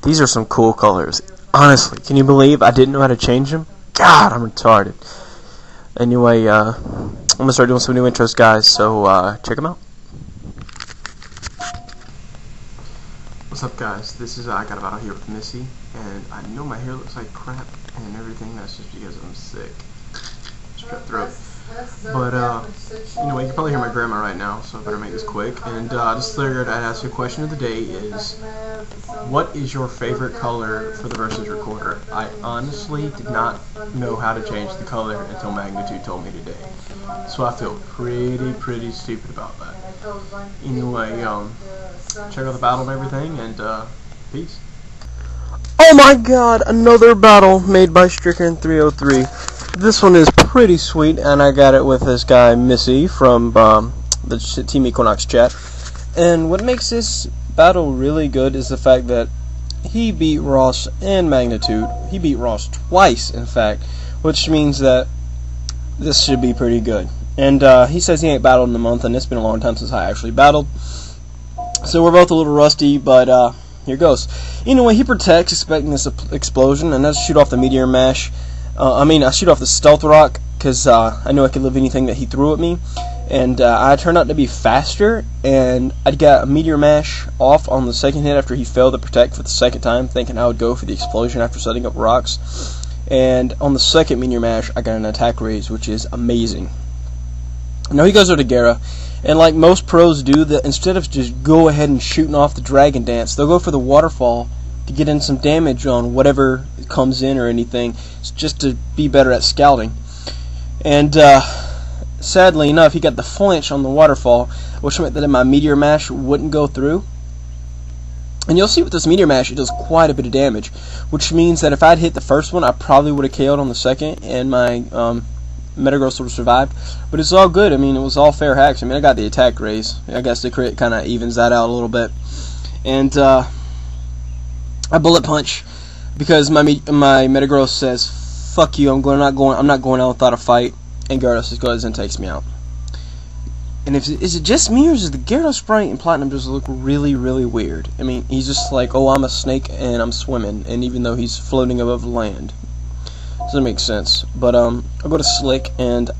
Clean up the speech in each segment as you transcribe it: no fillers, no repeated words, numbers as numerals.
These are some cool colors. Honestly, can you believe I didn't know how to change them? God, I'm retarded. Anyway, I'm gonna start doing some new intros, guys, so check them out. What's up, guys? This is I Got a Battle here with Missy, and I know my hair looks like crap and everything. That's just because I'm sick. Strep throat. But anyway, you can probably hear my grandma right now, so I better make this quick. And just figured I'd ask you a question of the day is, what is your favorite color for the Versus Recorder? I honestly did not know how to change the color until Magnitude told me today. So I feel pretty stupid about that. Anyway, check out the battle and everything, and peace. Oh my god, another battle made by StrickeN303. This one is pretty sweet, and I got it with this guy Missy from the Team Equinox Chat. And what makes this battle really good is the fact that he beat Ross and Magnitude. He beat Ross twice, in fact, which means that this should be pretty good. And he says he ain't battled in a month, and it's been a long time since I actually battled. So we're both a little rusty, but here goes. Anyway, he protects, expecting this explosion, and I shoot off the meteor mash. I shoot off the stealth rock, because I knew I could live anything that he threw at me. And I turned out to be faster, and I got a meteor mash off on the second hit after he failed to protect for the second time, thinking I would go for the explosion after setting up rocks. And on the second meteor mash, I got an attack raise, which is amazing. Now he goes over to Gara, and like most pros do, instead of just go ahead and shooting off the Dragon Dance, they'll go for the waterfall to get in some damage on whatever comes in or anything, just to be better at scouting. And sadly enough, he got the flinch on the waterfall, which meant that my meteor mash wouldn't go through. And you'll see with this meteor mash, it does quite a bit of damage, which means that if I'd hit the first one, I probably would have KO'd on the second, and my Metagross would have survived. But it's all good. I mean, it was all fair hacks. I mean, I got the attack raise. I guess the crit kind of evens that out a little bit. And I bullet punch because my Metagross says, "Fuck you! I'm not going out without a fight." And Gyarados just goes and takes me out. And is it just me, or does the Gyarados sprite in Platinum just look really weird? I mean, he's just like, oh, I'm a snake and I'm swimming, and even though he's floating above land, doesn't make sense. But I'll go to Slick, and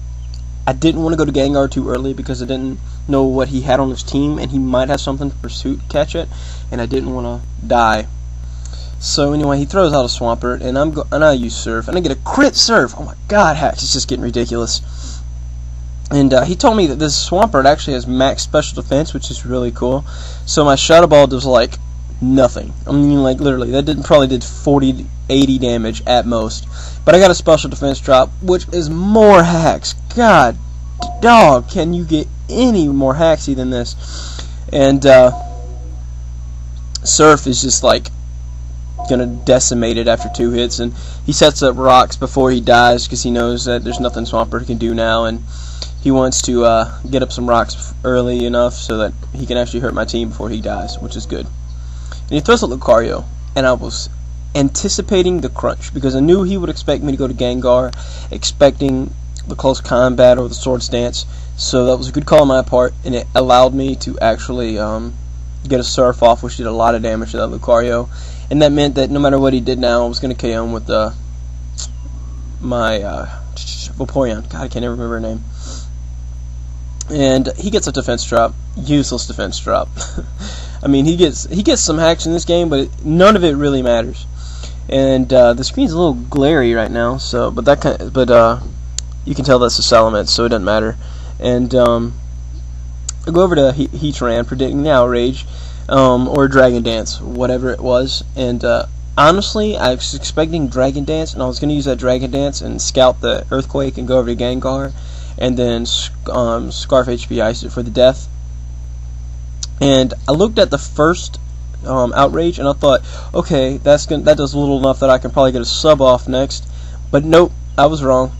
I didn't want to go to Gengar too early because I didn't know what he had on his team, and he might have something to Pursuit catch it, and I didn't want to die. So anyway, he throws out a Swampert, and I use Surf, and I get a crit Surf. Oh my god, hacks, it's just getting ridiculous. And he told me that this Swampert actually has max special defense, which is really cool. So my Shadow Ball does like nothing. I mean, like literally, that probably did 40 80 damage at most. But I got a special defense drop, which is more hacks. God, dog, can you get any more hacksy than this? And Surf is just like gonna decimate it after 2 hits, and he sets up rocks before he dies because he knows that there's nothing Swampert can do now, and he wants to get up some rocks early enough so that he can actually hurt my team before he dies, which is good. And he throws out Lucario, and I was anticipating the crunch because I knew he would expect me to go to Gengar, expecting the close combat or the Swords Dance, so that was a good call on my part, and it allowed me to actually get a Surf off, which did a lot of damage to that Lucario. And that meant that no matter what he did now, I was going to KO him with my Vaporeon. God, I can't even remember her name. And he gets a defense drop. Useless defense drop. I mean, he gets some hacks in this game, but none of it really matters. And the screen's a little glary right now, so you can tell that's the Salamence, so it doesn't matter. And I'll go over to Heatran, predicting the Outrage. Or Dragon Dance, whatever it was, and honestly, I was expecting Dragon Dance, and I was going to use that Dragon Dance and scout the Earthquake and go over to Gengar, and then Scarf HP Ice it for the death. And I looked at the first Outrage, and I thought, okay, that does little enough that I can probably get a sub off next, but nope, I was wrong.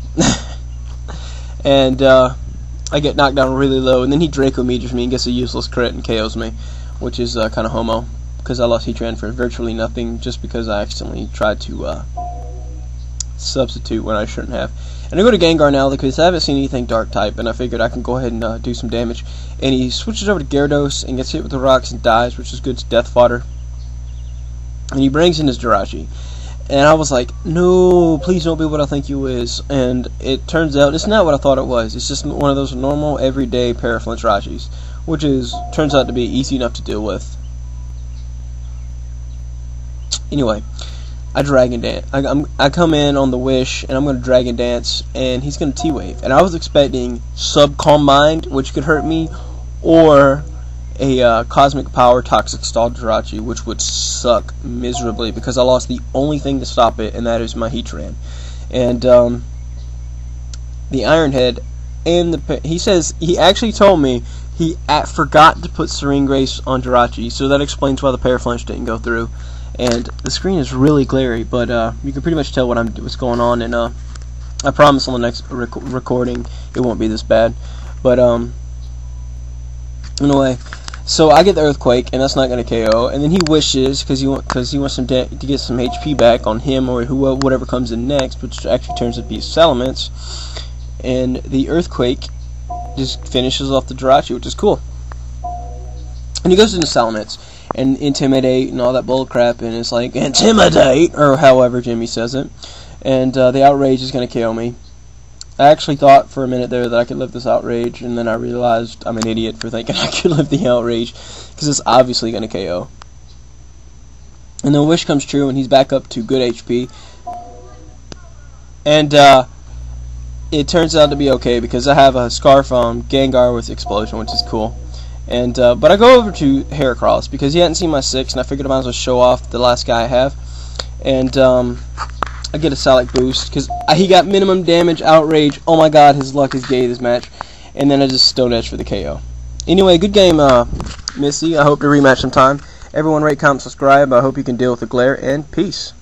And I get knocked down really low, and then he Draco Meteors me and gets a useless crit and KOs me, which is kind of homo, because I lost Heatran for virtually nothing just because I accidentally tried to substitute when I shouldn't have. And I go to Gengar now because I haven't seen anything dark type, and I figured I can go ahead and do some damage. And he switches over to Gyarados and gets hit with the rocks and dies, which is good death fodder. and he brings in his Jirachi. And I was like, no, please don't be what I think you is. And it turns out it's not what I thought it was. It's just one of those normal, everyday paraflinch Jirachis, which turns out to be easy enough to deal with. Anyway, I Dragon Dance. I come in on the Wish, and I'm going to Dragon Dance, and he's going to T-Wave. And I was expecting Sub-Calm Mind, which could hurt me, or a Cosmic Power Toxic Stall Jirachi, which would suck miserably because I lost the only thing to stop it, and that is my Heatran. And the Iron Head, and he actually told me he forgot to put Serene Grace on Jirachi, so that explains why the Paraflinch didn't go through. And the screen is really glary, but you can pretty much tell what's going on, and I promise on the next recording it won't be this bad. But anyway, so I get the Earthquake, and that's not going to KO. And then he wishes because he wants to get some HP back on him or whatever comes in next, which actually turns out to be Salamence. And the Earthquake just finishes off the Jirachi, which is cool. And he goes into Salamence and Intimidate and all that bull crap, and it's like Intimidate or however Jimmy says it. And the Outrage is going to KO me. I actually thought for a minute there that I could live this Outrage, and then I realized I'm an idiot for thinking I could live the Outrage, because it's obviously going to KO. And the Wish comes true, and he's back up to good HP. And it turns out to be okay, because I have a Scarf Gengar with Explosion, which is cool. And but I go over to Heracross, because he hadn't seen my 6, and I figured I might as well show off the last guy I have. And I get a Salic boost because he got minimum damage, Outrage. Oh my god, his luck is gay this match. And then I just Stone Edge for the KO. Anyway, good game, Missy. I hope to rematch sometime. Everyone rate, comment, subscribe. I hope you can deal with the glare, and peace.